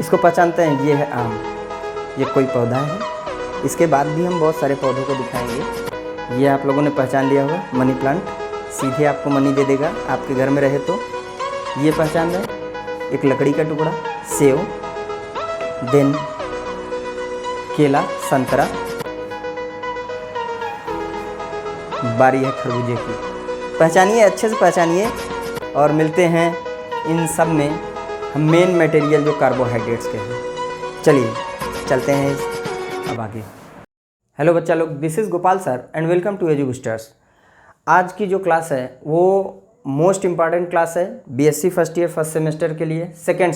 इसको पहचानते हैं, ये है आम, ये कोई पौधा है। इसके बाद भी हम बहुत सारे पौधों को दिखाएंगे। ये आप लोगों ने पहचान लिया होगा, मनी प्लांट, सीधे आपको मनी दे देगा आपके घर में रहे तो। ये पहचान रहे, एक लकड़ी का टुकड़ा, सेव, देन केला, संतरा, बारी है खरबूजे की। पहचानिए, अच्छे से पहचानिए। और मिलते हैं इन सब में हम मेन मटेरियल जो कार्बोहाइड्रेट्स के हैं। चलिए चलते हैं अब आगे। हेलो बच्चा लोग, this is Gopal sir and welcome to Edu Boosters. आज की जो क्लास है वो मोस्ट इम्पॉर्टेंट क्लास है BSc first year first semester के लिए, सेकेंड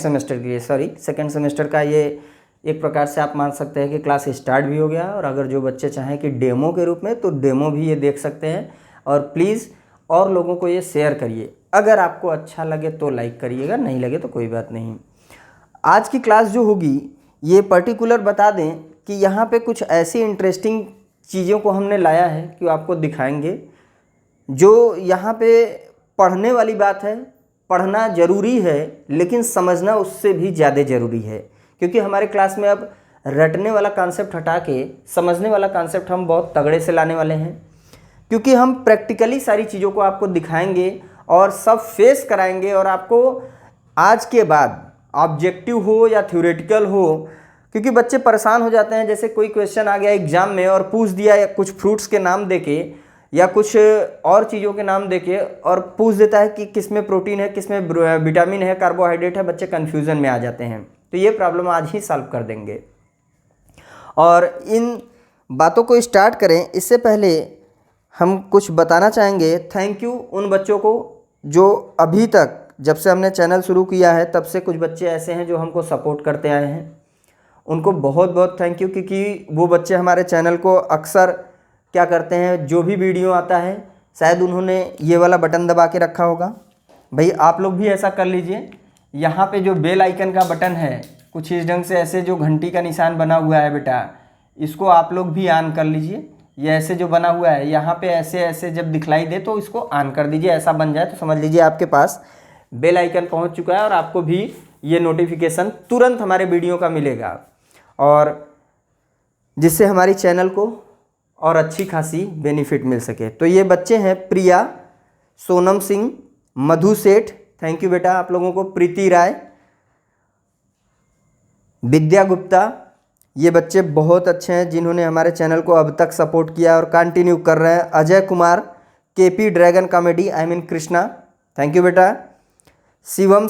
सेमेस्टर का। ये एक प्रकार से आप मान सकते हैं कि क्लास स्टार्ट भी हो गया। और अगर जो बच्चे चाहें कि डेमो के रूप में, तो डेमो भी ये देख सकते हैं। और प्लीज़ और लोगों को ये शेयर करिए। अगर आपको अच्छा लगे तो लाइक करिएगा, नहीं लगे तो कोई बात नहीं। आज की क्लास जो होगी ये पर्टिकुलर बता दें कि यहाँ पे कुछ ऐसी इंटरेस्टिंग चीज़ों को हमने लाया है कि आपको दिखाएंगे। जो यहाँ पे पढ़ने वाली बात है, पढ़ना ज़रूरी है लेकिन समझना उससे भी ज़्यादा ज़रूरी है। क्योंकि हमारे क्लास में अब रटने वाला कॉन्सेप्ट हटा के समझने वाला कॉन्सेप्ट हम बहुत तगड़े से लाने वाले हैं। क्योंकि हम प्रैक्टिकली सारी चीज़ों को आपको दिखाएंगे और सब फेस कराएंगे। और आपको आज के बाद ऑब्जेक्टिव हो या थ्योरेटिकल हो, क्योंकि बच्चे परेशान हो जाते हैं, जैसे कोई क्वेश्चन आ गया एग्जाम में और पूछ दिया या कुछ फ्रूट्स के नाम देके या कुछ और चीज़ों के नाम देके और पूछ देता है कि किसमें प्रोटीन है, किसमें विटामिन है, कार्बोहाइड्रेट है। बच्चे कन्फ्यूज़न में आ जाते हैं। तो ये प्रॉब्लम आज ही सॉल्व कर देंगे। और इन बातों को स्टार्ट करें इससे पहले हम कुछ बताना चाहेंगे। थैंक यू उन बच्चों को जो अभी तक, जब से हमने चैनल शुरू किया है तब से कुछ बच्चे ऐसे हैं जो हमको सपोर्ट करते आए हैं। उनको बहुत बहुत थैंक यू। क्योंकि वो बच्चे हमारे चैनल को अक्सर क्या करते हैं, जो भी वीडियो आता है शायद उन्होंने ये वाला बटन दबा के रखा होगा। भाई आप लोग भी ऐसा कर लीजिए। यहाँ पे जो बेल आइकन का बटन है कुछ इस ढंग से ऐसे जो घंटी का निशान बना हुआ है बेटा, इसको आप लोग भी ऑन कर लीजिए। ये ऐसे जो बना हुआ है यहाँ पे ऐसे ऐसे जब दिखलाई दे तो इसको ऑन कर दीजिए। ऐसा बन जाए तो समझ लीजिए आपके पास बेल आइकन पहुँच चुका है और आपको भी ये नोटिफिकेशन तुरंत हमारे वीडियो का मिलेगा। और जिससे हमारी चैनल को और अच्छी खासी बेनिफिट मिल सके। तो ये बच्चे हैं प्रिया, सोनम सिंह, मधु सेठ, थैंक यू बेटा आप लोगों को, प्रीति राय, विद्या गुप्ता। ये बच्चे बहुत अच्छे हैं जिन्होंने हमारे चैनल को अब तक सपोर्ट किया और कंटिन्यू कर रहे हैं। Ajay Kumar, KP dragon comedy, I mean Krishna, thank you बेटा। शिवम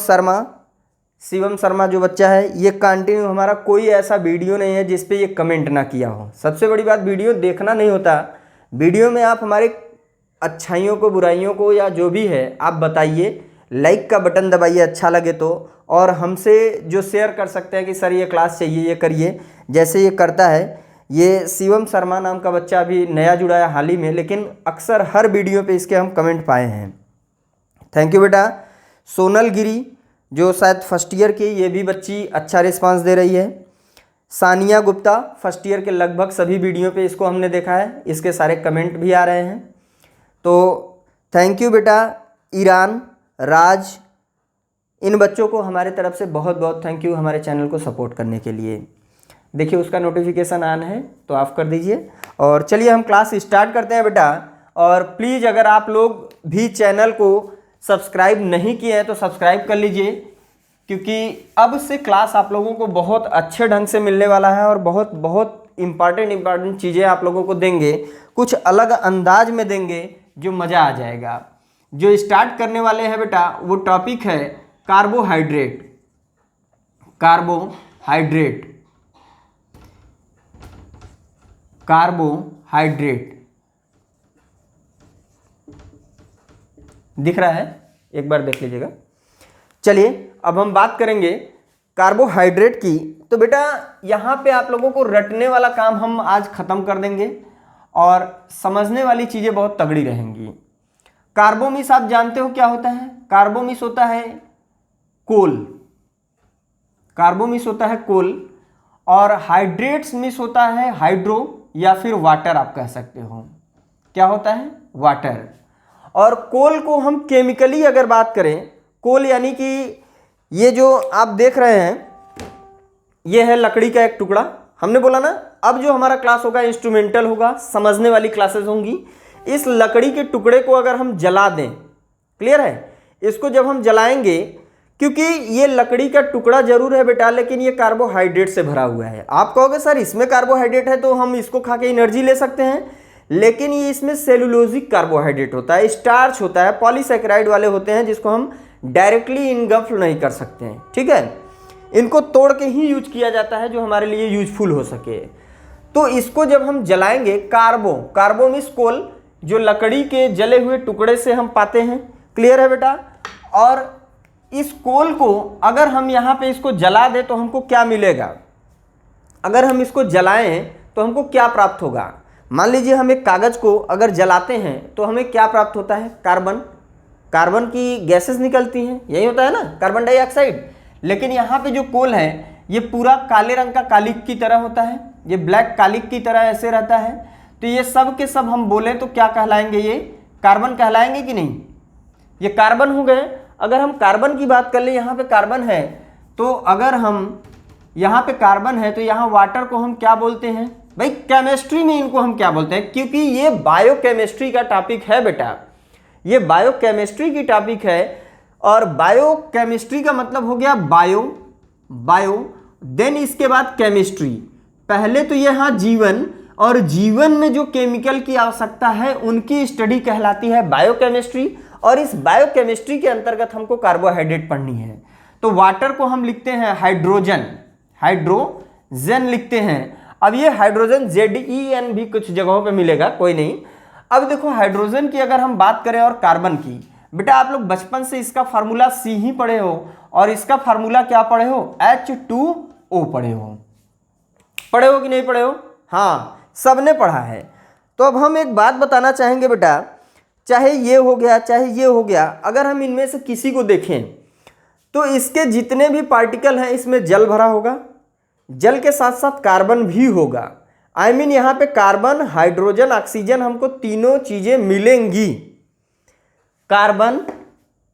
शर्मा जो बच्चा है ये कंटिन्यू, हमारा कोई ऐसा वीडियो नहीं है जिस पे ये कमेंट ना किया हो। सबसे बड़ी बात, वीडियो देखना नहीं होता, वीडियो में आप हमारे अच्छाइयों को, बुराइयों को या जो भी है आप बताइए, लाइक का बटन दबाइए अच्छा लगे तो। और हमसे जो शेयर कर सकते हैं कि सर ये क्लास चाहिए, ये करिए, जैसे ये करता है। ये शिवम शर्मा नाम का बच्चा अभी नया जुड़ा है हाल ही में, लेकिन अक्सर हर वीडियो पे इसके हम कमेंट पाए हैं। थैंक यू बेटा। सोनल गिरी जो शायद फर्स्ट ईयर की, ये भी बच्ची अच्छा रिस्पांस दे रही है। सानिया गुप्ता, फर्स्ट ईयर के लगभग सभी वीडियो पे इसको हमने देखा है, इसके सारे कमेंट भी आ रहे हैं। तो थैंक यू बेटा। ईरान, राज, इन बच्चों को हमारे तरफ से बहुत बहुत थैंक यू हमारे चैनल को सपोर्ट करने के लिए। देखिए उसका नोटिफिकेशन ऑन है तो ऑफ कर दीजिए। और चलिए हम क्लास स्टार्ट करते हैं बेटा। और प्लीज़ अगर आप लोग भी चैनल को सब्सक्राइब नहीं किए हैं तो सब्सक्राइब कर लीजिए। क्योंकि अब से क्लास आप लोगों को बहुत अच्छे ढंग से मिलने वाला है और बहुत बहुत इम्पॉर्टेंट चीज़ें आप लोगों को देंगे, कुछ अलग अंदाज में देंगे जो मज़ा आ जाएगा। जो स्टार्ट करने वाले हैं बेटा वो टॉपिक है कार्बोहाइड्रेट। दिख रहा है, एक बार देख लीजिएगा। चलिए अब हम बात करेंगे कार्बोहाइड्रेट की। तो बेटा यहाँ पे आप लोगों को रटने वाला काम हम आज ख़त्म कर देंगे और समझने वाली चीज़ें बहुत तगड़ी रहेंगी। कार्बोमिस आप जानते हो क्या होता है? कार्बोमिस होता है कोल। और हाइड्रेट्स मिस होता है हाइड्रो या फिर वाटर आप कह सकते हो। क्या होता है? वाटर। और कोल को हम केमिकली अगर बात करें, कोल यानी कि ये जो आप देख रहे हैं ये है लकड़ी का एक टुकड़ा। हमने बोला ना, अब जो हमारा क्लास होगा इंस्ट्रूमेंटल होगा, समझने वाली क्लासेस होंगी। इस लकड़ी के टुकड़े को अगर हम जला दें, क्लियर है, इसको जब हम जलाएंगे, क्योंकि ये लकड़ी का टुकड़ा जरूर है बेटा, लेकिन ये कार्बोहाइड्रेट से भरा हुआ है। आप कहोगे सर इसमें कार्बोहाइड्रेट है तो हम इसको खा के एनर्जी ले सकते हैं, लेकिन ये इसमें सेलुलोजिक कार्बोहाइड्रेट होता है, स्टार्च होता है, पॉलीसैकेराइड वाले होते हैं, जिसको हम डायरेक्टली इनगल्फ नहीं कर सकते हैं। ठीक है, इनको तोड़ के ही यूज किया जाता है जो हमारे लिए यूजफुल हो सके। तो इसको जब हम जलाएंगे, कार्बो मीन्स कोल, जो लकड़ी के जले हुए टुकड़े से हम पाते हैं। क्लियर है बेटा? और इस कोल को अगर हम यहाँ पे इसको जला दें तो हमको क्या मिलेगा? अगर हम इसको जलाएं तो हमको क्या प्राप्त होगा? मान लीजिए हम एक कागज को अगर जलाते हैं तो हमें क्या प्राप्त होता है? कार्बन की गैसेस निकलती हैं, यही होता है ना, कार्बन डाइऑक्साइड। लेकिन यहाँ पे जो कोल है ये पूरा काले रंग का कालिक की तरह होता है, ये ब्लैक कालिक की तरह ऐसे रहता है। तो ये सब के सब हम बोले तो क्या कहलाएंगे? ये कार्बन कहलाएंगे कि नहीं? ये कार्बन हो गए। अगर हम कार्बन की बात कर ले, यहाँ पे कार्बन है, तो अगर हम यहाँ पे कार्बन है तो यहाँ वाटर को हम क्या बोलते हैं? भाई केमिस्ट्री में इनको हम क्या बोलते हैं? क्योंकि ये बायोकेमिस्ट्री का टॉपिक है बेटा, ये बायोकेमिस्ट्री की टॉपिक है। और बायोकेमिस्ट्री का मतलब हो गया बायो देन इसके बाद केमिस्ट्री। पहले तो ये हाँ जीवन, और जीवन में जो केमिकल की आवश्यकता है उनकी स्टडी कहलाती है बायोकेमिस्ट्री। और इस बायोकेमिस्ट्री के अंतर्गत हमको कार्बोहाइड्रेट पढ़नी है। तो वाटर को हम लिखते हैं हाइड्रोजन लिखते हैं। अब ये हाइड्रोजन ZEN भी कुछ जगहों पे मिलेगा, कोई नहीं। अब देखो हाइड्रोजन की अगर हम बात करें और कार्बन की, बेटा आप लोग बचपन से इसका फार्मूला C ही पढ़े हो, और इसका फार्मूला क्या पढ़े हो? H2O पढ़े हो कि नहीं पढ़े हो? हाँ, सबने पढ़ा है। तो अब हम एक बात बताना चाहेंगे बेटा, चाहे ये हो गया चाहे ये हो गया, अगर हम इनमें से किसी को देखें तो इसके जितने भी पार्टिकल हैं इसमें जल भरा होगा, जल के साथ साथ कार्बन भी होगा। आई मीन यहाँ पे कार्बन, हाइड्रोजन, ऑक्सीजन, हमको तीनों चीजें मिलेंगी। कार्बन,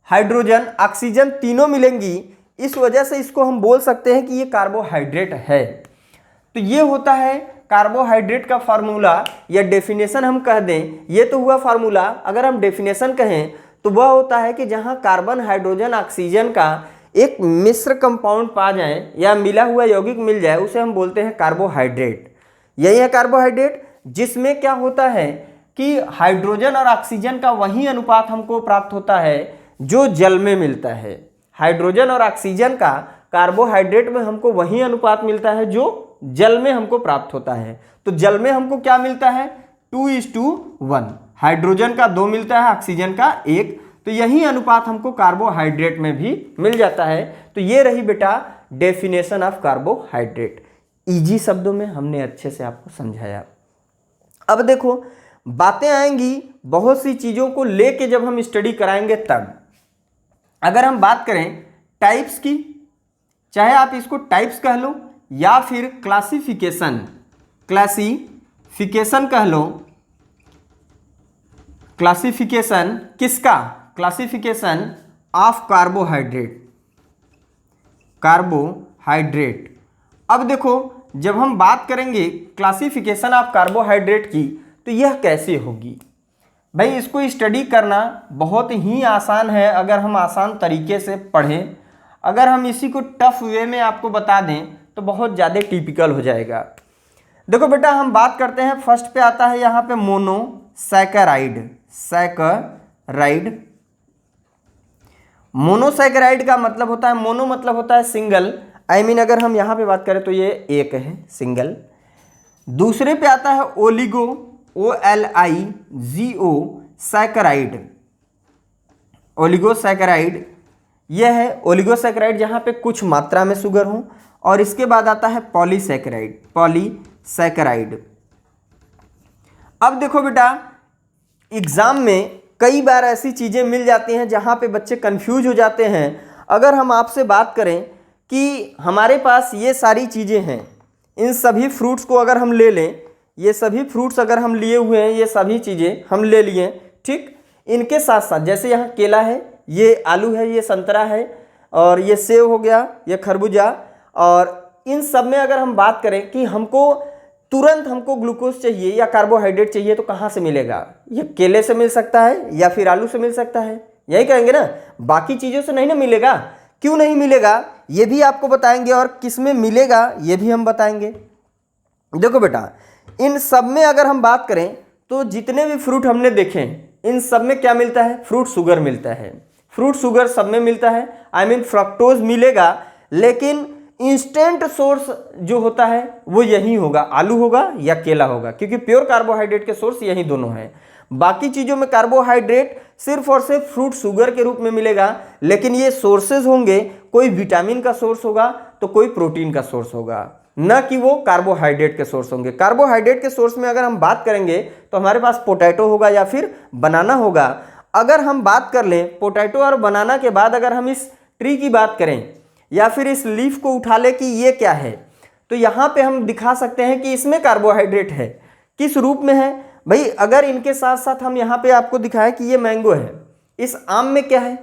हाइड्रोजन, ऑक्सीजन तीनों मिलेंगी। इस वजह से इसको हम बोल सकते हैं कि ये कार्बोहाइड्रेट है। तो ये होता है कार्बोहाइड्रेट का फार्मूला, या डेफिनेशन हम कह दें, ये तो हुआ फार्मूला। अगर हम डेफिनेशन कहें तो वह होता है कि जहां कार्बन, हाइड्रोजन, ऑक्सीजन का एक मिश्र कंपाउंड पा जाए या मिला हुआ यौगिक मिल जाए, उसे हम बोलते हैं कार्बोहाइड्रेट। यही है कार्बोहाइड्रेट, जिसमें क्या होता है कि हाइड्रोजन और ऑक्सीजन का वही अनुपात हमको प्राप्त होता है जो जल में मिलता है। हाइड्रोजन और ऑक्सीजन का कार्बोहाइड्रेट में हमको वही अनुपात मिलता है जो जल में हमको प्राप्त होता है। तो जल में हमको क्या मिलता है? 2:1। हाइड्रोजन का 2 मिलता है, ऑक्सीजन का 1। तो यही अनुपात हमको कार्बोहाइड्रेट में भी मिल जाता है। तो ये रही बेटा डेफिनेशन ऑफ कार्बोहाइड्रेट। इजी शब्दों में हमने अच्छे से आपको समझाया। अब देखो बातें आएंगी बहुत सी चीज़ों को लेके जब हम स्टडी कराएंगे तब। अगर हम बात करें टाइप्स की, चाहे आप इसको टाइप्स कह लो या फिर क्लासिफिकेशन कह लो। क्लासिफिकेशन किसका? Classification of carbohydrate. अब देखो जब हम बात करेंगे क्लासिफिकेशन ऑफ कार्बोहाइड्रेट की तो यह कैसे होगी? भाई इसको स्टडी करना बहुत ही आसान है अगर हम आसान तरीके से पढ़ें। अगर हम इसी को टफ वे में आपको बता दें तो बहुत ज़्यादा टिपिकल हो जाएगा। देखो बेटा हम बात करते हैं, फर्स्ट पे आता है यहाँ पे मोनोसैकेराइड। मोनोसैकेराइड का मतलब होता है, मोनो मतलब होता है सिंगल, आई मीन अगर हम यहाँ पे बात करें तो ये एक है, सिंगल। दूसरे पे आता है ओलिगो, OLIGO सैकेराइड। ओलिगोसैकेराइड यह है ओलिगोसैकेराइड जहाँ पे कुछ मात्रा में शुगर हो। और इसके बाद आता है पॉलीसैकेराइड। अब देखो बेटा एग्जाम में कई बार ऐसी चीज़ें मिल जाती हैं जहाँ पे बच्चे कंफ्यूज हो जाते हैं। अगर हम आपसे बात करें कि हमारे पास ये सारी चीज़ें हैं, इन सभी फ्रूट्स को अगर हम ले लें, ये सभी फ्रूट्स अगर हम लिए हुए हैं, ये सभी चीज़ें हम ले लिए, ठीक, इनके साथ साथ जैसे यहाँ केला है, ये आलू है, ये संतरा है, और ये सेब हो गया, ये खरबूजा, और इन सब में अगर हम बात करें कि तुरंत हमको ग्लूकोज चाहिए या कार्बोहाइड्रेट चाहिए तो कहाँ से मिलेगा? ये केले से मिल सकता है या फिर आलू से मिल सकता है, यही कहेंगे ना, बाकी चीज़ों से नहीं ना मिलेगा। क्यों नहीं मिलेगा ये भी आपको बताएंगे, और किस में मिलेगा ये भी हम बताएंगे। देखो बेटा, इन सब में अगर हम बात करें तो जितने भी फ्रूट हमने देखे इन सब में क्या मिलता है? फ्रूट शुगर मिलता है। फ्रूट शुगर सब में मिलता है, आई मीन फ्रक्टोज मिलेगा, लेकिन इंस्टेंट सोर्स जो होता है वो यही होगा, आलू होगा या केला होगा, क्योंकि प्योर कार्बोहाइड्रेट के सोर्स यही दोनों हैं। बाकी चीज़ों में कार्बोहाइड्रेट सिर्फ और सिर्फ फ्रूट शुगर के रूप में मिलेगा, लेकिन ये सोर्सेज होंगे, कोई विटामिन का सोर्स होगा तो कोई प्रोटीन का सोर्स होगा, न कि वो कार्बोहाइड्रेट के सोर्स होंगे। कार्बोहाइड्रेट के सोर्स में अगर हम बात करेंगे तो हमारे पास पोटैटो होगा या फिर बनाना होगा। अगर हम बात कर लें पोटैटो और बनाना के बाद अगर हम इस ट्री की बात करें या फिर इस लीफ को उठा ले कि ये क्या है, तो यहाँ पे हम दिखा सकते हैं कि इसमें कार्बोहाइड्रेट है। किस रूप में है भाई? अगर इनके साथ साथ हम यहाँ पे आपको दिखाएं कि ये मैंगो है, इस आम में क्या है?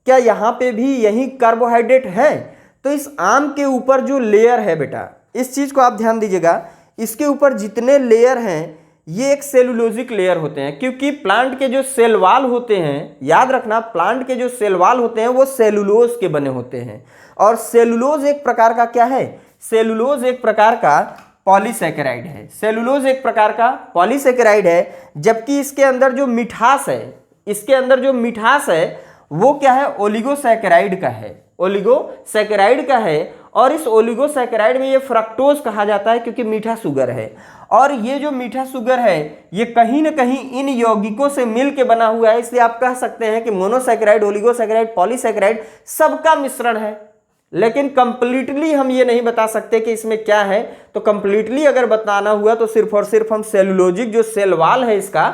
क्या यहाँ पे भी यही कार्बोहाइड्रेट है? तो इस आम के ऊपर जो लेयर है बेटा, इस चीज़ को आप ध्यान दीजिएगा, इसके ऊपर जितने लेयर हैं ये एक सेलुलोजिक लेयर होते हैं, क्योंकि प्लांट के जो सेल वाल होते हैं, याद रखना, प्लांट के जो सेल वाल होते हैं वो सेलुलोज के बने होते हैं। और सेलुलोज एक प्रकार का क्या है? सेलुलोज एक प्रकार का पॉलीसेकेराइड है। सेलुलोज एक प्रकार का पॉलीसेकेराइड है, जबकि इसके अंदर जो मिठास है, वो क्या है? ओलिगोसैकेराइड का है, ओलिगोसैकेराइड का है। और इस ओलिगोसैकेराइड में ये फ्रक्टोज कहा जाता है, क्योंकि मीठा शुगर है। और ये जो मीठा शुगर है ये कहीं ना कहीं इन यौगिकों से मिल के बना हुआ है, इसलिए आप कह सकते हैं कि मोनोसैकेराइड, ओलिगोसैकेराइड, पॉलीसैकेराइड सबका मिश्रण है। लेकिन कंप्लीटली हम ये नहीं बता सकते कि इसमें क्या है। तो कंप्लीटली अगर बताना हुआ तो सिर्फ और सिर्फ हम सेलुलोजिक जो सेल वाल है इसका,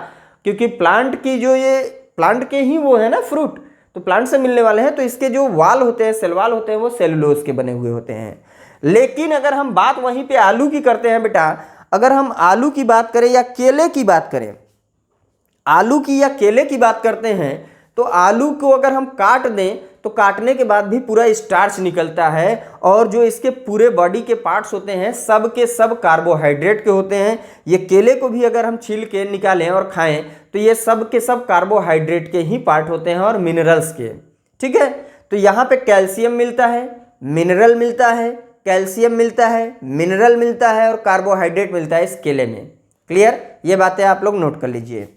क्योंकि प्लांट की जो ये प्लांट के ही वो है ना फ्रूट, तो प्लांट से मिलने वाले हैं, तो इसके जो वाल होते हैं, सेल वाल होते हैं, वो सेलुलोज के बने हुए होते हैं। लेकिन अगर हम बात वहीं पे आलू की करते हैं बेटा, अगर हम आलू की बात करें या केले की बात करें, आलू की या केले की बात करते हैं, तो आलू को अगर हम काट दें तो काटने के बाद भी पूरा स्टार्च निकलता है, और जो इसके पूरे बॉडी के पार्ट्स होते हैं सब के सब कार्बोहाइड्रेट के होते हैं। ये केले को भी अगर हम छील के निकालें और खाएं तो ये सब के सब कार्बोहाइड्रेट के ही पार्ट होते हैं और मिनरल्स के, ठीक है। तो यहाँ पे कैल्शियम मिलता है, मिनरल मिलता है, कैल्शियम मिलता है, मिनरल मिलता है और कार्बोहाइड्रेट मिलता है इस केले में। क्लियर? ये बातें आप लोग नोट कर लीजिए।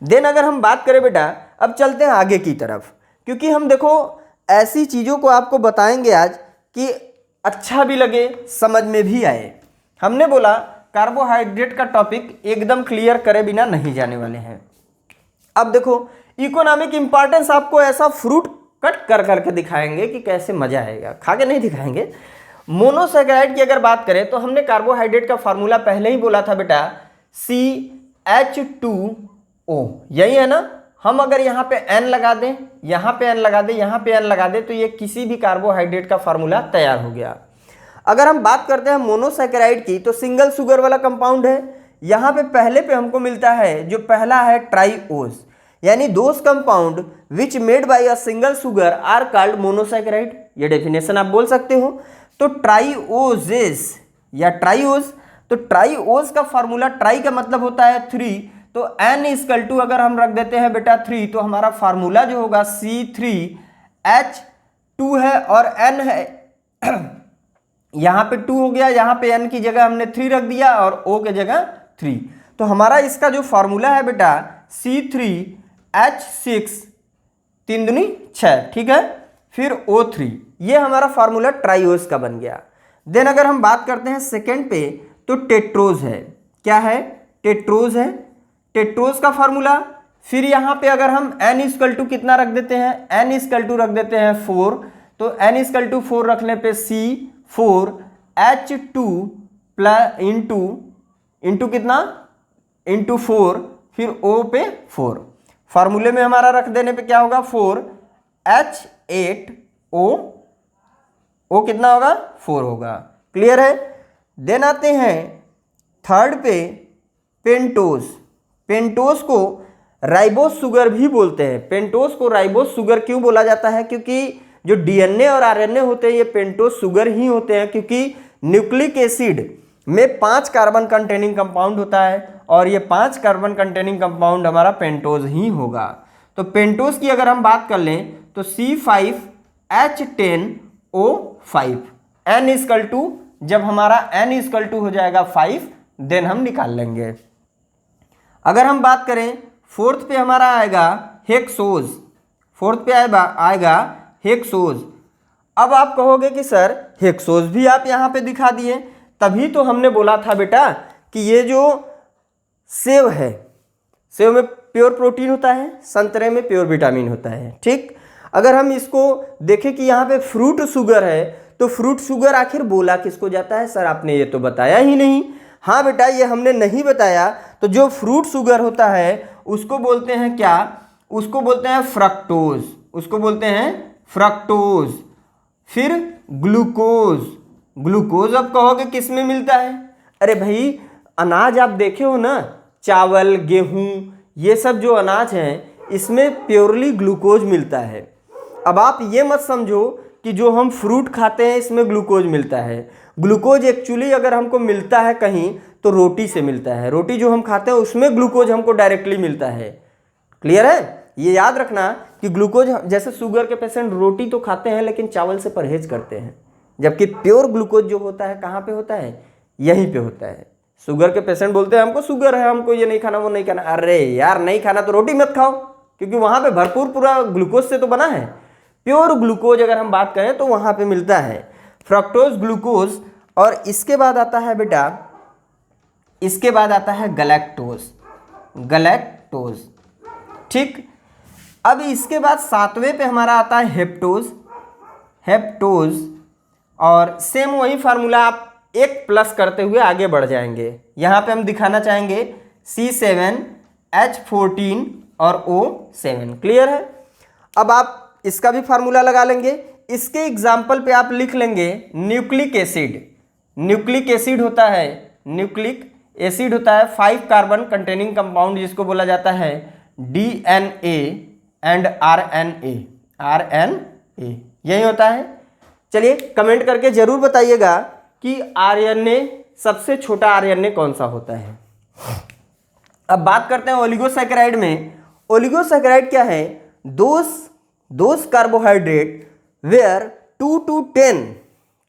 देन अगर हम बात करें बेटा, अब चलते हैं आगे की तरफ, क्योंकि हम देखो ऐसी चीज़ों को आपको बताएंगे आज कि अच्छा भी लगे, समझ में भी आए। हमने बोला कार्बोहाइड्रेट का टॉपिक एकदम क्लियर करे बिना नहीं जाने वाले हैं। अब देखो इकोनॉमिक इंपॉर्टेंस, आपको ऐसा फ्रूट कट कर करके दिखाएंगे कि कैसे मजा आएगा, खा के नहीं दिखाएंगे। मोनोसैकेराइड की अगर बात करें तो हमने कार्बोहाइड्रेट का फार्मूला पहले ही बोला था बेटा, CH2O, यही है ना। हम अगर यहाँ पे N लगा दें, यहाँ पे N लगा दें, यहाँ पे N लगा दें, तो ये किसी भी कार्बोहाइड्रेट का फार्मूला तैयार हो गया। अगर हम बात करते हैं मोनोसैकेराइड की, तो सिंगल शुगर वाला कंपाउंड है। यहाँ पे पहले पे हमको मिलता है, जो पहला है ट्राइओज, यानी those compound which made by a single sugar are called monosaccharide. ये डेफिनेशन आप बोल सकते हो। तो ट्राइओजेस या ट्राइओज, तो ट्राइओज का फार्मूला, ट्राई का मतलब होता है 3, तो N इक्वल टू अगर हम रख देते हैं बेटा 3, तो हमारा फार्मूला जो होगा C3H2 है और N है यहाँ पे 2 हो गया, यहाँ पे N की जगह हमने 3 रख दिया और O के जगह 3। तो हमारा इसका जो फार्मूला है बेटा C3H6, 3 दूनी 6, ठीक है, फिर O3, ये हमारा फार्मूला ट्राइओज का बन गया। देन अगर हम बात करते हैं सेकेंड पे, तो टेट्रोज है। क्या है? टेट्रोज है। टेट्रोज का फार्मूला, फिर यहाँ पे अगर हम N इक्वल टू कितना रख देते हैं, N इक्वल टू रख देते हैं 4, तो N इक्वल टू 4 रखने पे C4H2 प्लस इंटू कितना, इंटू 4, फिर O पे 4, फार्मूले में हमारा रख देने पे क्या होगा 4H8O, O कितना होगा 4 होगा। क्लियर है? देन आते हैं थर्ड पे, पेंटोज। पेंटोज को राइबोस शुगर भी बोलते हैं। पेंटोज को राइबोस शुगर क्यों बोला जाता है? क्योंकि जो DNA और RNA होते हैं ये पेंटोज शुगर ही होते हैं, क्योंकि न्यूक्लिक एसिड में 5 कार्बन कंटेनिंग कंपाउंड होता है और ये 5 कार्बन कंटेनिंग कंपाउंड हमारा पेंटोज ही होगा। तो पेंटोज की अगर हम बात कर लें तो C5H10O5 N इक्वल टू, जब हमारा N इक्वल टू हो जाएगा 5 देन हम निकाल लेंगे। अगर हम बात करें फोर्थ पे हमारा आएगा हेक्सोज, फोर्थ पे आएगा हेक्सोज। अब आप कहोगे कि सर हेक्सोज भी आप यहाँ पे दिखा दिए, तभी तो हमने बोला था बेटा कि ये जो सेव है, सेव में प्योर प्रोटीन होता है, संतरे में प्योर विटामिन होता है। ठीक, अगर हम इसको देखें कि यहाँ पे फ्रूट शुगर है, तो फ्रूट शुगर आखिर बोला किसको जाता है? सर आपने ये तो बताया ही नहीं। हाँ बेटा, ये हमने नहीं बताया। तो जो फ्रूट शुगर होता है उसको बोलते हैं क्या? उसको बोलते हैं फ्रक्टोज, उसको बोलते हैं फ्रक्टोज। फिर ग्लूकोज, ग्लूकोज अब कहोगे किस में मिलता है? अरे भाई अनाज आप देखे हो ना, चावल, गेहूं, ये सब जो अनाज हैं इसमें प्योरली ग्लूकोज मिलता है। अब आप ये मत समझो कि जो हम फ्रूट खाते हैं इसमें ग्लूकोज मिलता है। ग्लूकोज एक्चुअली अगर हमको मिलता है कहीं तो रोटी से मिलता है। रोटी जो हम खाते हैं उसमें ग्लूकोज हमको डायरेक्टली मिलता है। क्लियर है? ये याद रखना कि ग्लूकोज, जैसे शुगर के पेशेंट रोटी तो खाते हैं लेकिन चावल से परहेज करते हैं, जबकि प्योर ग्लूकोज जो होता है कहाँ पे होता है? यहीं पे होता है। शुगर के पेशेंट बोलते हैं हमको शुगर है, हमको ये नहीं खाना, वो नहीं खाना। अरे यार, नहीं खाना तो रोटी मत खाओ, क्योंकि वहाँ पे भरपूर पूरा ग्लूकोज से तो बना है। प्योर ग्लूकोज अगर हम बात करें तो वहाँ पे मिलता है फ्रक्टोज, ग्लूकोज। और इसके बाद आता है बेटा, इसके बाद आता है गलैक्टोज, गलैक्टोज। ठीक, अब इसके बाद 7वें पे हमारा आता है हेप्टोज, हेप्टोज। और सेम वही फार्मूला आप एक प्लस करते हुए आगे बढ़ जाएंगे। यहाँ पे हम दिखाना चाहेंगे C7H14 और O7। क्लियर है? अब आप इसका भी फार्मूला लगा लेंगे। इसके एग्जाम्पल पे आप लिख लेंगे न्यूक्लिक एसिड। न्यूक्लिक एसिड होता है, न्यूक्लिक एसिड होता है 5 कार्बन कंटेनिंग कंपाउंड, जिसको बोला जाता है DNA एंड RNA, RNA यही होता है। चलिए कमेंट करके जरूर बताइएगा कि RNA, सबसे छोटा RNA कौन सा होता है। अब बात करते हैं ओलिगोसैकेराइड में। ओलिगोसैकेराइड क्या है? Those carbohydrate where 2 to 10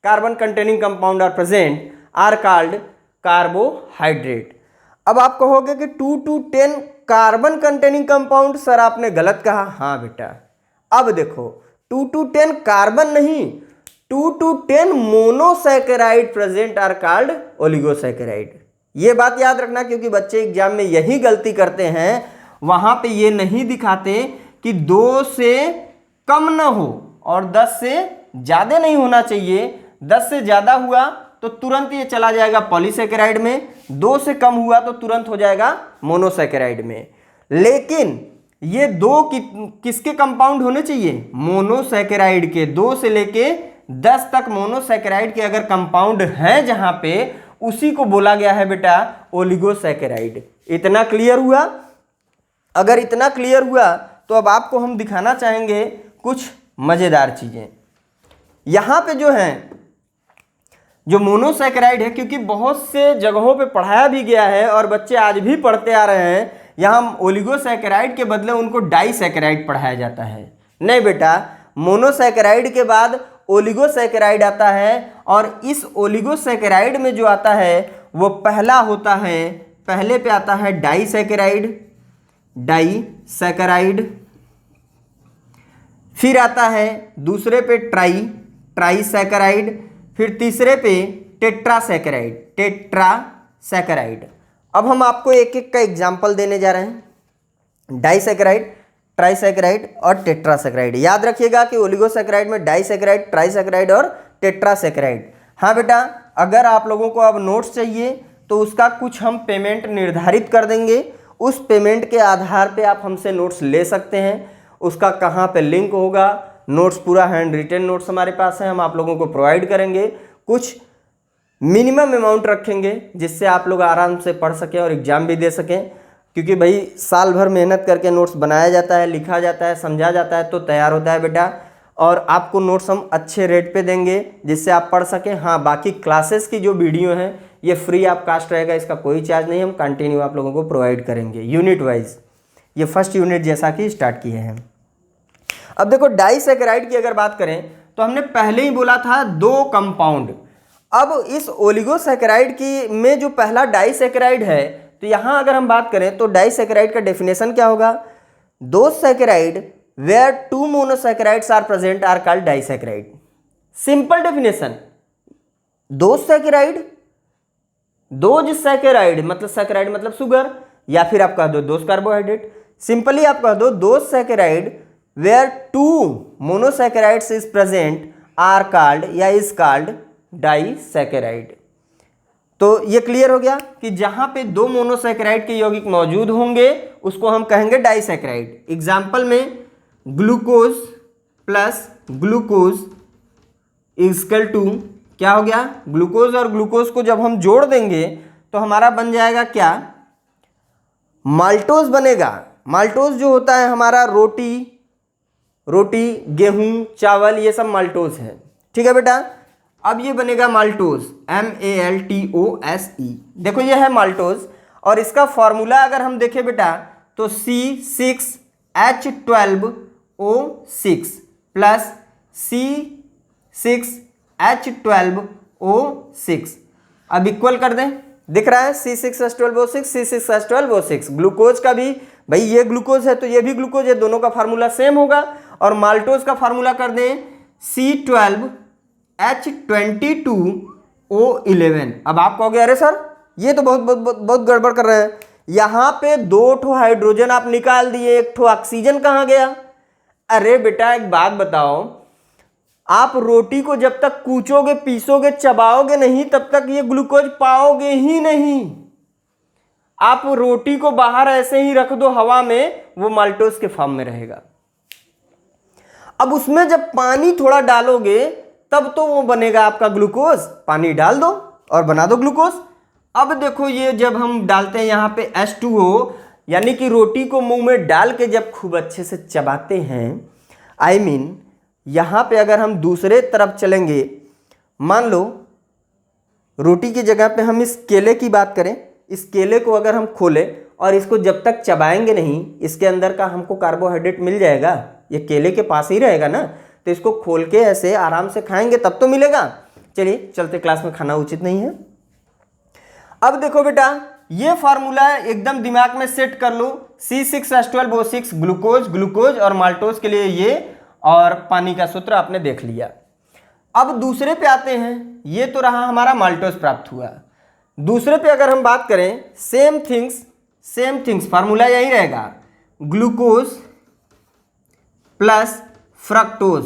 carbon containing compound are present are called carbohydrate. अब आप कहोगे कि 2 to 10 carbon containing compound, sir आपने गलत कहा। हाँ बेटा, अब देखो 2 to 10 कार्बन नहीं, 2 to 10 monosaccharide present are called oligosaccharide. ये बात याद रखना, क्योंकि बच्चे एग्जाम में यही गलती करते हैं। वहां पे ये नहीं दिखाते कि 2 से कम ना हो और 10 से ज्यादा नहीं होना चाहिए। 10 से ज्यादा हुआ तो तुरंत ये चला जाएगा पॉलीसैकेराइड में, 2 से कम हुआ तो तुरंत हो जाएगा मोनोसैकेराइड में। लेकिन ये 2 किसके कंपाउंड होने चाहिए? मोनोसैकेराइड के। 2 से लेके 10 तक मोनोसैकेराइड के अगर कंपाउंड हैं जहां पे, उसी को बोला गया है बेटा ओलिगोसैकेराइड। इतना क्लियर हुआ? अगर इतना क्लियर हुआ तो अब आपको हम दिखाना चाहेंगे कुछ मजेदार चीजें। यहां पे जो है, जो मोनोसैकेराइड है, क्योंकि बहुत से जगहों पे पढ़ाया भी गया है और बच्चे आज भी पढ़ते आ रहे हैं, यहां ओलिगोसैकेराइड के बदले उनको डाइसैकेराइड पढ़ाया जाता है। नहीं बेटा, मोनोसैकेराइड के बाद ओलिगोसैकेराइड आता है, और इस ओलिगोसैकेराइड में जो आता है वो पहला होता है, पहले पे आता है डाइसैकेराइड, डाइसैकेराइड। फिर आता है दूसरे पे ट्राइसैकेराइड, फिर तीसरे पे टेट्रासैकेराइड, टेट्रासैकेराइड। अब हम आपको एक एक का एग्जाम्पल देने जा रहे हैं। डाइसैकेराइड, ट्राइसैकेराइड और टेट्रासैकेराइड। याद रखिएगा कि ओलिगोसैकेराइड में डाइसैकेराइड, ट्राइसैकेराइड और टेट्रासैकेराइड। हाँ बेटा, अगर आप लोगों को अब नोट्स चाहिए तो उसका कुछ हम पेमेंट निर्धारित कर देंगे। उस पेमेंट के आधार पे आप हमसे नोट्स ले सकते हैं। उसका कहाँ पे लिंक होगा, नोट्स पूरा हैंड रिटन नोट्स हमारे पास है, हम आप लोगों को प्रोवाइड करेंगे। कुछ मिनिमम अमाउंट रखेंगे जिससे आप लोग आराम से पढ़ सकें और एग्ज़ाम भी दे सकें, क्योंकि भाई साल भर मेहनत करके नोट्स बनाया जाता है, लिखा जाता है, समझा जाता है, तो तैयार होता है बेटा। और आपको नोट्स हम अच्छे रेट पे देंगे जिससे आप पढ़ सकें। हाँ, बाकी क्लासेस की जो वीडियो हैं ये फ्री ऑफ कास्ट रहेगा, इसका कोई चार्ज नहीं, हम कंटिन्यू आप लोगों को प्रोवाइड करेंगे यूनिट वाइज। ये फर्स्ट यूनिट जैसा कि स्टार्ट किए हैं। अब देखो डाइसैकेराइड की अगर बात करें तो हमने पहले ही बोला था 2 कंपाउंड। अब इस ओलिगोसैकेराइड की में जो पहला डाइसैकेराइड है, तो यहां अगर हम बात करें तो डाइसैकेराइड का डेफिनेशन क्या होगा? दो saccharide where 2 monosaccharides are present are called disaccharide. Simple definition, दो सैकेराइड, दो सैकेराइड मतलब सैकेराइड मतलब शुगर, या फिर आप कह दो दो कार्बोहाइड्रेट। सिंपली आप कह दो दो saccharide where 2 monosaccharides is present are called या इज कॉल्ड डाइसैकेराइड। तो ये क्लियर हो गया कि जहां पे 2 मोनोसैकेराइड के यौगिक मौजूद होंगे उसको हम कहेंगे डाइसैकेराइड। एग्जाम्पल में glucose plus glucose equal to क्या हो गया? ग्लूकोज और ग्लूकोज को जब हम जोड़ देंगे तो हमारा बन जाएगा क्या? माल्टोज बनेगा। माल्टोज जो होता है हमारा रोटी, गेहूं, चावल, ये सब माल्टोज है। ठीक है बेटा, अब ये बनेगा माल्टोज, MALTOSE। देखो ये है माल्टोज और इसका फॉर्मूला अगर हम देखें बेटा तो C6H12O6 प्लस C6H12O6। अब इक्वल कर दें, दिख रहा है C6H12O6, C6H12O6। ग्लूकोज का भी भाई ये ग्लूकोज है तो ये भी ग्लूकोज है, दोनों का फार्मूला सेम होगा। और माल्टोज का फार्मूला कर दें C12H22O11। अब आप कहोगे अरे सर ये तो बहुत गड़बड़ कर रहे हैं, यहां पे 2 हाइड्रोजन आप निकाल दिए, 1 ऑक्सीजन कहां गया? अरे बेटा एक बात बताओ, आप रोटी को जब तक कूचोगे, पीसोगे, चबाओगे नहीं तब तक ये ग्लूकोज पाओगे ही नहीं। आप रोटी को बाहर ऐसे ही रख दो हवा में, वो माल्टोज के फॉर्म में रहेगा। अब उसमें जब पानी थोड़ा डालोगे तब तो वो बनेगा आपका ग्लूकोज। पानी डाल दो और बना दो ग्लूकोज। अब देखो ये जब हम डालते हैं यहाँ पे H2O, यानी कि रोटी को मुंह में डाल के जब खूब अच्छे से चबाते हैं, यहाँ पे अगर हम दूसरे तरफ चलेंगे, मान लो रोटी की जगह पे हम इस केले की बात करें, इस केले को अगर हम खोलें और इसको जब तक चबाएंगे नहीं, इसके अंदर का हमको कार्बोहाइड्रेट मिल जाएगा, ये केले के पास ही रहेगा ना, तो इसको खोल के ऐसे आराम से खाएंगे तब तो मिलेगा। चलिए चलते, क्लास में खाना उचित नहीं है। अब देखो बेटा ये फार्मूला एकदम दिमाग में सेट कर लो, C6H12O6 ग्लूकोज और माल्टोज के लिए ये, और पानी का सूत्र आपने देख लिया। अब दूसरे पे आते हैं, ये तो रहा हमारा माल्टोज प्राप्त हुआ। दूसरे पे अगर हम बात करें, सेम थिंग्स फार्मूला यही रहेगा, ग्लूकोज प्लस फ्रक्टोज।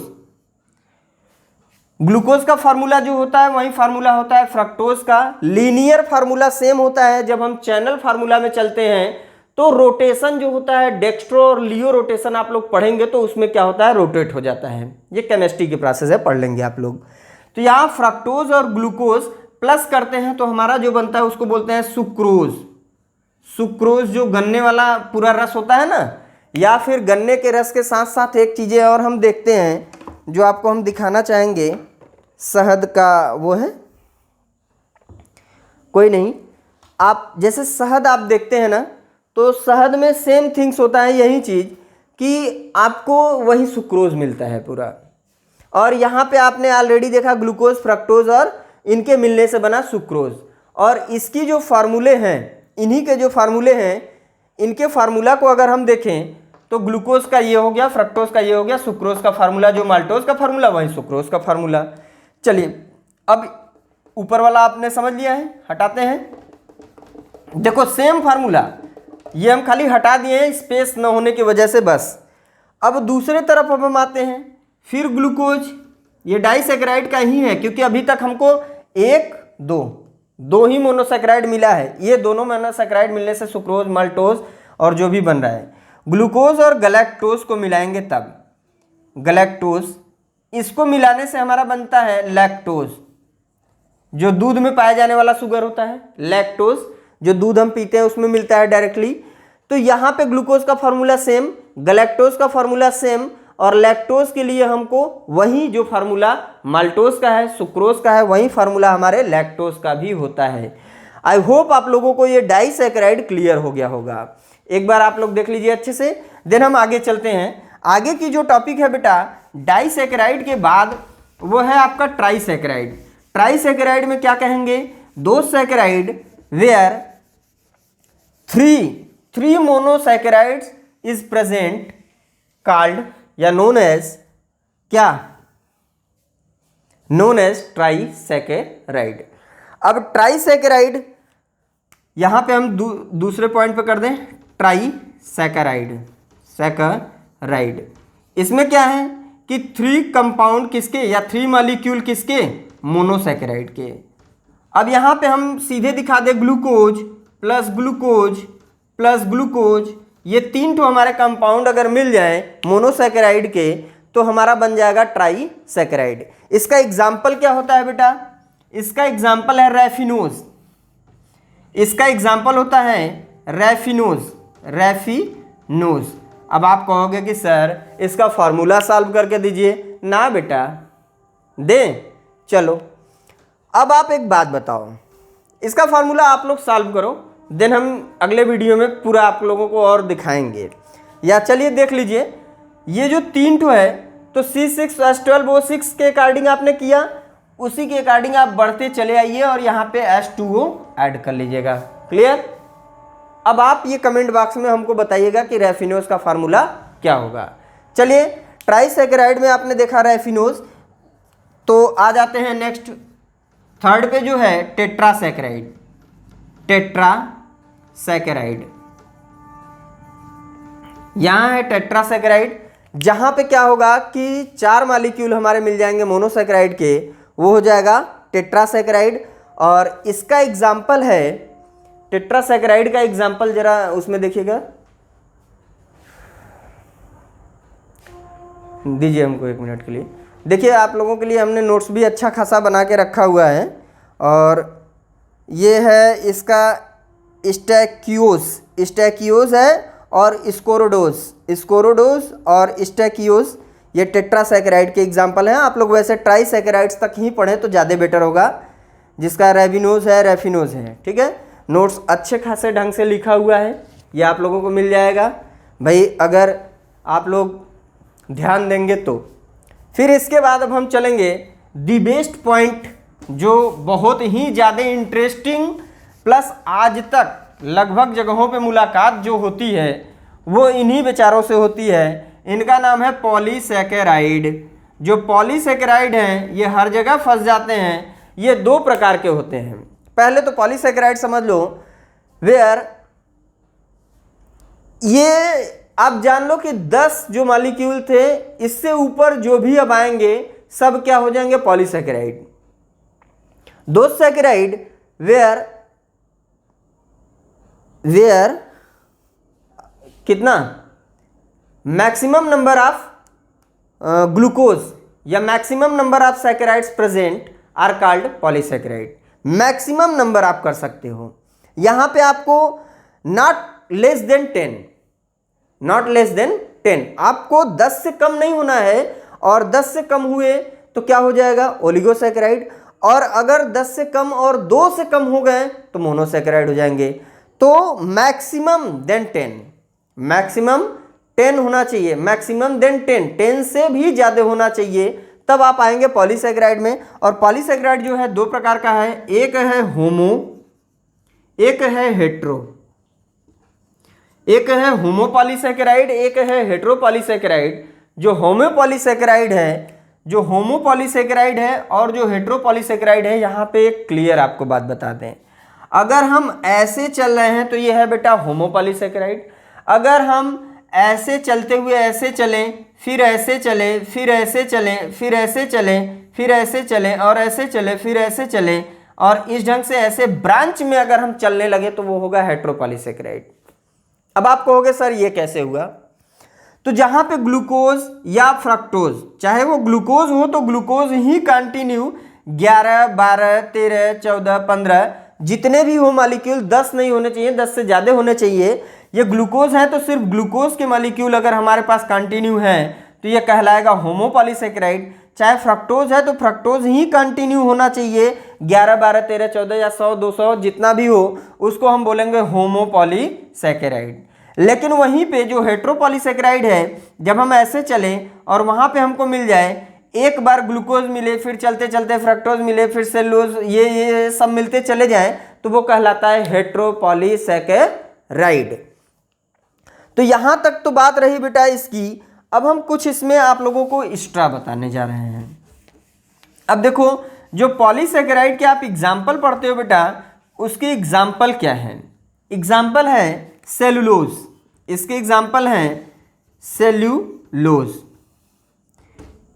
ग्लूकोज का फार्मूला जो होता है वही फार्मूला होता है फ्रक्टोज का। लीनियर फार्मूला सेम होता है। जब हम चैनल फार्मूला में चलते हैं तो रोटेशन जो होता है, डेक्स्ट्रो और लियो रोटेशन आप लोग पढ़ेंगे तो उसमें क्या होता है, रोटेट हो जाता है। ये केमिस्ट्री की प्रोसेस है, पढ़ लेंगे आप लोग। तो यहाँ फ्रक्टोज और ग्लूकोज प्लस करते हैं तो हमारा जो बनता है उसको बोलते हैं सुक्रोज। सुक्रोज जो गन्ने वाला पूरा रस होता है ना, या फिर गन्ने के रस के साथ साथ एक चीज़ें और हम देखते हैं जो आपको हम दिखाना चाहेंगे, शहद का वो है, कोई नहीं, आप जैसे शहद आप देखते हैं ना, तो शहद में सेम थिंग्स होता है, यही चीज़ कि आपको वही सुक्रोज मिलता है पूरा। और यहाँ पे आपने ऑलरेडी देखा ग्लूकोज, फ्रक्टोज और इनके मिलने से बना सुक्रोज। और इसकी जो फार्मूले हैं, इन्हीं के जो फार्मूले हैं, इनके फार्मूला को अगर हम देखें तो ग्लूकोज का ये हो गया, फ्रक्टोज का ये हो गया, सुक्रोज का फार्मूला जो माल्टोज का फार्मूला वही सुक्रोज का फार्मूला। चलिए अब ऊपर वाला आपने समझ लिया है, हटाते हैं। देखो सेम फार्मूला, ये हम खाली हटा दिए हैं स्पेस न होने की वजह से बस। अब दूसरे तरफ अब हम आते हैं, फिर ग्लूकोज, ये डाइसैकेराइड का ही है क्योंकि अभी तक हमको दो ही मोनोसैकेराइड मिला है। ये दोनों मोनोसैकेराइड मिलने से सुक्रोज, माल्टोज और जो भी बन रहा है। ग्लूकोज और गैलेक्टोज को मिलाएंगे तब गैलेक्टोज, इसको मिलाने से हमारा बनता है लैक्टोज, जो दूध में पाया जाने वाला शुगर होता है। लैक्टोज जो दूध हम पीते हैं उसमें मिलता है डायरेक्टली। तो यहाँ पे ग्लूकोज का फार्मूला सेम, गैलेक्टोज का फार्मूला सेम, और लैक्टोज के लिए हमको वही जो फार्मूला माल्टोज का है, सुक्रोज का है, वही फार्मूला हमारे लैक्टोज का भी होता है। आई होप आप लोगों को ये डाइसैकेराइड क्लियर हो गया होगा। एक बार आप लोग देख लीजिए अच्छे से, देन हम आगे चलते हैं। आगे की जो टॉपिक है बेटा डाइसैकेराइड के बाद वो है आपका ट्राइसैकेराइड। ट्राइसैकेराइड में क्या कहेंगे, दो saccharide where three monosaccharides is present called या नोन एज क्या, नोन एज ट्राइसैकेराइड। अब ट्राइसैकेराइड यहां पे हम दूसरे पॉइंट पे कर दें, ट्राइसैकेराइड, सैकेराइड। इसमें क्या है कि 3 कंपाउंड किसके या 3 मॉलिक्यूल किसके, मोनोसैकेराइड के। अब यहां पे हम सीधे दिखा दे glucose plus glucose plus glucose, ये 3 तो हमारे कंपाउंड अगर मिल जाए मोनोसैकेराइड के तो हमारा बन जाएगा ट्राइसैकेराइड। इसका एग्जाम्पल क्या होता है बेटा, इसका एग्जाम्पल है रैफिनोज, इसका एग्जाम्पल होता है रैफिनोज। अब आप कहोगे कि सर इसका फॉर्मूला सॉल्व करके दीजिए, ना बेटा दें, चलो अब आप एक बात बताओ, इसका फॉर्मूला आप लोग सॉल्व करो, देन हम अगले वीडियो में पूरा आप लोगों को और दिखाएंगे। या चलिए देख लीजिए, ये जो 3 ठो है तो C6H12O6 के अकॉर्डिंग आपने किया, उसी के अकॉर्डिंग आप बढ़ते चले आइए और यहाँ पे H2O ऐड कर लीजिएगा। क्लियर? अब आप ये कमेंट बॉक्स में हमको बताइएगा कि रैफिनोज का फार्मूला क्या होगा। चलिए ट्राइसैकेराइड में आपने देखा रैफिनोज, तो आ जाते हैं नेक्स्ट थर्ड पे जो है टेट्रासैकेराइड। टेट्रासैकेराइड यहां है टेट्रासैकेराइड, जहां पे क्या होगा कि 4 मॉलिक्यूल हमारे मिल जाएंगे मोनोसैकेराइड के, वो हो जाएगा टेट्रासैकेराइड। और इसका एग्जाम्पल है, टेट्रासैकेराइड का एग्जाम्पल जरा उसमें देखिएगा, दीजिए हमको 1 मिनट के लिए। देखिए आप लोगों के लिए हमने नोट्स भी अच्छा खासा बना के रखा हुआ है, और ये है इसका स्टैकियोस है और स्कोरोडोज और स्टैकियोस, ये टेट्रासैकेराइड के एग्जाम्पल हैं। आप लोग वैसे ट्राइसैकेराइड्स तक ही पढ़ें तो ज़्यादा बेटर होगा, जिसका रैफिनोज है, ठीक है। नोट्स अच्छे खासे ढंग से लिखा हुआ है, ये आप लोगों को मिल जाएगा भाई, अगर आप लोग ध्यान देंगे तो। फिर इसके बाद अब हम चलेंगे दी बेस्ट पॉइंट, जो बहुत ही ज़्यादा इंटरेस्टिंग प्लस आज तक लगभग जगहों पे मुलाकात जो होती है वो इन्हीं बेचारों से होती है। इनका नाम है पॉलीसैकेराइड। जो पॉलीसैकेराइड हैं ये हर जगह फंस जाते हैं। ये 2 प्रकार के होते हैं। पहले तो पॉलीसैकेराइड समझ लो, वेयर ये आप जान लो कि 10 जो मॉलिक्यूल थे, इससे ऊपर जो भी अब आएंगे सब क्या हो जाएंगे, पॉलीसैकेराइड। दोज सैकेराइड वेयर कितना मैक्सिमम नंबर ऑफ ग्लूकोज या maximum number of saccharides present are called polysaccharide. Maximum number आप कर सकते हो, यहां पे आपको नॉट लेस देन 10, आपको 10 से कम नहीं होना है, और 10 से कम हुए तो क्या हो जाएगा, ओलिगोसैकेराइड, और अगर 10 से कम और 2 से कम हो गए तो मोनोसैकेराइड हो जाएंगे। तो मैक्सिमम देन 10 होना चाहिए, मैक्सिमम देन 10 से भी ज़्यादा होना चाहिए, तब आप आएंगे पॉलीसैकेराइड में। और पॉलीसैकेराइड जो है 2 प्रकार का है, एक है होमो, एक है हेट्रो। एक है होमोपॉलीसैकेराइड, एक है हेट्रोपॉलीसैकेराइड। जो होमोपॉलीसैकेराइड है और जो हेट्रोपॉलीसैकेराइड है, यहाँ पे एक क्लियर आपको बात बता दें, अगर हम ऐसे चल रहे हैं तो ये है बेटा होमोपॉलीसैकेराइड। अगर हम ऐसे चलते हुए ऐसे चलें, फिर ऐसे चलें, फिर ऐसे चलें, फिर ऐसे चलें, फिर ऐसे चलें और ऐसे चलें, फिर ऐसे चलें, और इस ढंग से ऐसे ब्रांच में अगर हम चलने लगे तो वो होगा हेट्रोपॉलीसैकेराइड। अब आप कहोगे सर ये कैसे हुआ, तो जहां पे ग्लूकोज या फ्रक्टोज, चाहे वो ग्लूकोज हो तो ग्लूकोज ही कंटिन्यू 11, 12, 13, 14, 15 जितने भी हो मॉलिक्यूल, 10 नहीं होने चाहिए, 10 से ज़्यादा होने चाहिए। ये ग्लूकोज है तो सिर्फ ग्लूकोज के मॉलिक्यूल अगर हमारे पास कंटिन्यू है तो ये कहलाएगा होमोपॉलीसेकेराइड। चाहे फ्रक्टोज है तो फ्रक्टोज ही कंटिन्यू होना चाहिए, 11, 12, 13, 14 या 100, 200 जितना भी हो उसको हम बोलेंगे होमोपॉलीसेकेराइड। लेकिन वहीं पे जो हेट्रोपॉलीसेकेराइड है, जब हम ऐसे चलें और वहाँ पे हमको मिल जाए, एक बार ग्लूकोज मिले, फिर चलते चलते फ्रक्टोज मिले, फिर सेलुलोज, ये सब मिलते चले जाएं, तो वो कहलाता है हेट्रोपॉलीसेकेराइड। तो यहां तक तो बात रही बेटा इसकी। अब हम कुछ इसमें आप लोगों को एक्स्ट्रा बताने जा रहे हैं। अब देखो, जो पॉलीसेकेराइड के आप एग्जाम्पल पढ़ते हो बेटा, उसके एग्जाम्पल क्या है? एग्जाम्पल है सेलुलोज, इसके एग्जाम्पल हैं सेल्यूलोज।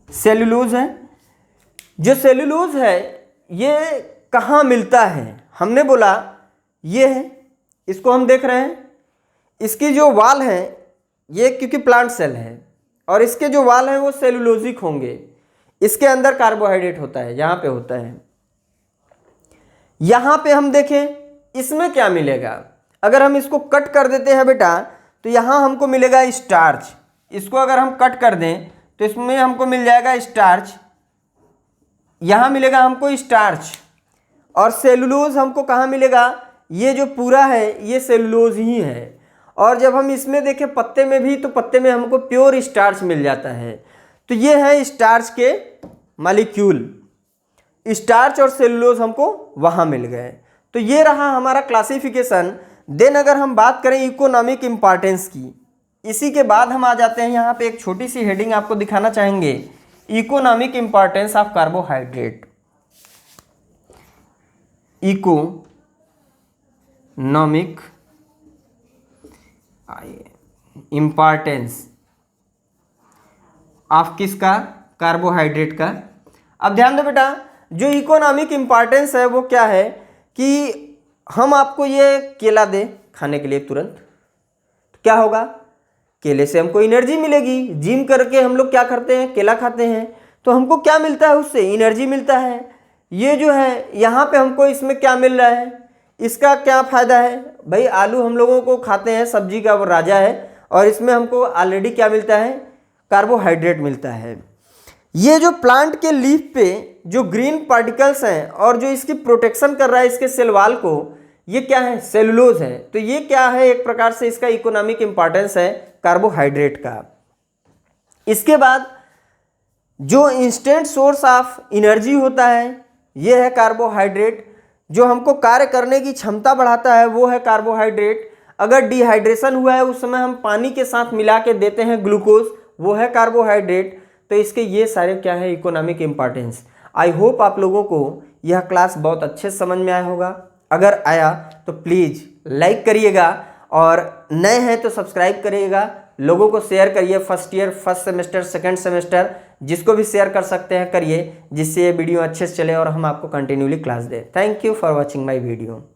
सेलुलोज है, जो सेलुलोज है ये कहाँ मिलता है? हमने बोला ये है, इसको हम देख रहे हैं, इसकी जो वाल है ये क्योंकि प्लांट सेल है और इसके जो वाल हैं वो सेलुलोजिक होंगे। इसके अंदर कार्बोहाइड्रेट होता है, यहाँ पे होता है। यहाँ पे हम देखें इसमें क्या मिलेगा, अगर हम इसको कट कर देते हैं बेटा तो यहाँ हमको मिलेगा स्टार्च। इसको अगर हम कट कर दें तो इसमें हमको मिल जाएगा स्टार्च, यहाँ मिलेगा हमको स्टार्च। और सेलुलोज हमको कहाँ मिलेगा? ये जो पूरा है ये सेलुलोज ही है। और जब हम इसमें देखें पत्ते में भी, तो पत्ते में हमको प्योर स्टार्च मिल जाता है। तो ये है स्टार्च के मॉलिक्यूल, स्टार्च और सेलुलोज हमको वहाँ मिल गए। तो ये रहा हमारा क्लासिफिकेशन। देन अगर हम बात करें इकोनॉमिक इम्पॉर्टेंस की, इसी के बाद हम आ जाते हैं यहाँ पे एक छोटी सी हेडिंग आपको दिखाना चाहेंगे, economic importance of carbohydrate. Economic importance of किसका? कार्बोहाइड्रेट का। अब ध्यान दो बेटा, जो इकोनॉमिक इम्पॉर्टेंस है वो क्या है कि हम आपको ये केला दे खाने के लिए तुरंत, तो क्या होगा? केले से हमको एनर्जी मिलेगी। जिम करके हम लोग क्या करते हैं? केला खाते हैं, तो हमको क्या मिलता है? उससे एनर्जी मिलता है। ये जो है यहाँ पे हमको इसमें क्या मिल रहा है? इसका क्या फ़ायदा है भाई? आलू हम लोगों को खाते हैं, सब्जी का वो राजा है, और इसमें हमको ऑलरेडी क्या मिलता है? कार्बोहाइड्रेट मिलता है। ये जो प्लांट के लीफ पे जो ग्रीन पार्टिकल्स हैं और जो इसकी प्रोटेक्शन कर रहा है इसके सेल वाल को, ये क्या है? सेलुलोज है। तो ये क्या है? एक प्रकार से इसका इकोनॉमिक इंपॉर्टेंस है कार्बोहाइड्रेट का। इसके बाद जो इंस्टेंट सोर्स ऑफ एनर्जी होता है ये है कार्बोहाइड्रेट। जो हमको कार्य करने की क्षमता बढ़ाता है वो है कार्बोहाइड्रेट। अगर डिहाइड्रेशन हुआ है उस समय हम पानी के साथ मिला के देते हैं ग्लूकोज, वो है कार्बोहाइड्रेट। तो इसके ये सारे क्या है? Economic importance. आई होप आप लोगों को यह क्लास बहुत अच्छे समझ में आया होगा। अगर आया तो प्लीज़ लाइक करिएगा और नए हैं तो सब्सक्राइब करिएगा। लोगों को शेयर करिए, first year, first semester, second semester, जिसको भी शेयर कर सकते हैं करिए, जिससे ये वीडियो अच्छे से चले और हम आपको कंटिन्यूली क्लास दें। Thank you for watching my video.